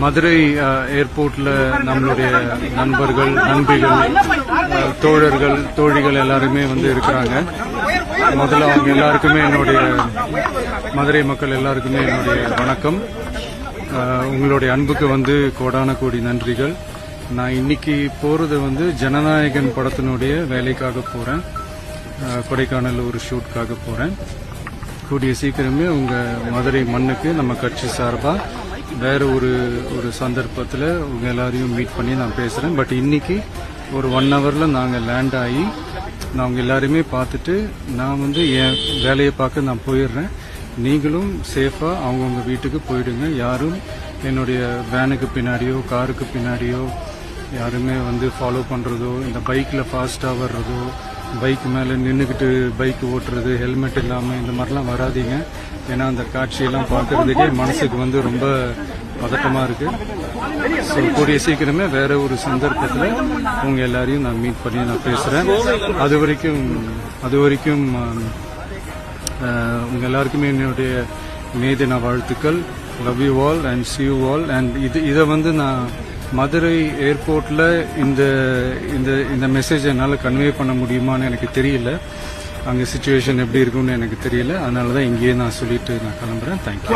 மதுரை ஏர்போர்ட்ல நம்மளுடைய நண்பர்கள், நண்பிகள், தோழர்கள், தோழிகள் எல்லாருமே வந்து இருக்கிறாங்க. முதல்ல அவங்க எல்லாருக்குமே என்னுடைய மதுரை மக்கள் எல்லாருக்குமே என்னுடைய வணக்கம். உங்களுடைய அன்புக்கு வந்து கோடான கோடி நன்றிகள். நான் இன்னைக்கு போறது வந்து ஜனநாயகன் படத்தினுடைய வேலைக்காக போறேன். கொடைக்கானல் ஒரு ஷூட்காக போறேன். கூடிய சீக்கிரமே உங்க மதுரை மண்ணுக்கு நம்ம கட்சி சார்பா வேற ஒரு சந்தர்ப்பத்தில் உங்க எல்லாரையும் மீட் பண்ணி நான் பேசுறேன். பட் இன்னைக்கு ஒரு 1 ஹவர்ல நாங்க லேண்ட் ஆகி நான் உங்க எல்லாருமே பார்த்துட்டு நான் வந்து என் வேலையை பார்க்க நான் போயிடுறேன். நீங்களும் சேஃபா அவங்கவுங்க வீட்டுக்கு போயிடுங்க. யாரும் என்னுடைய வேனுக்கு பின்னாடியோ காருக்கு பின்னாடியோ யாருமே வந்து ஃபாலோ பண்றதோ, இந்த பைக்ல ஃபாஸ்டா வர்றதோ, பைக் மேல நின்றுக்கிட்டு பைக் ஓட்டுறது, ஹெல்மெட் இல்லாம இந்த மாதிரிலாம் வராதீங்க. ஏன்னா அந்த காட்சியெல்லாம் பார்க்கறதுக்கே மனசுக்கு வந்து ரொம்ப பதட்டமா இருக்கு. ஸோ கூடிய சீக்கிரமே வேற ஒரு சந்தர்ப்பத்தில் உங்க எல்லாரையும் நான் மீட் பண்ணி நான் பேசுறேன். அது வரைக்கும் உங்க எல்லாருக்குமே என்னுடைய மே தின வாழ்த்துக்கள். Love you all and see you all. And இதை வந்து நான் மதுரை ஏர்போர்ட்ல இந்த மெசேஜ் என்னால் கன்வே பண்ண முடியுமான்னு எனக்கு தெரியல. அங்கே சிச்சுவேஷன் எப்படி இருக்கும்னு எனக்கு தெரியல. அதனால தான் இங்கேயே நான் சொல்லிட்டு நான் கிளம்புறேன். தேங்க்யூ.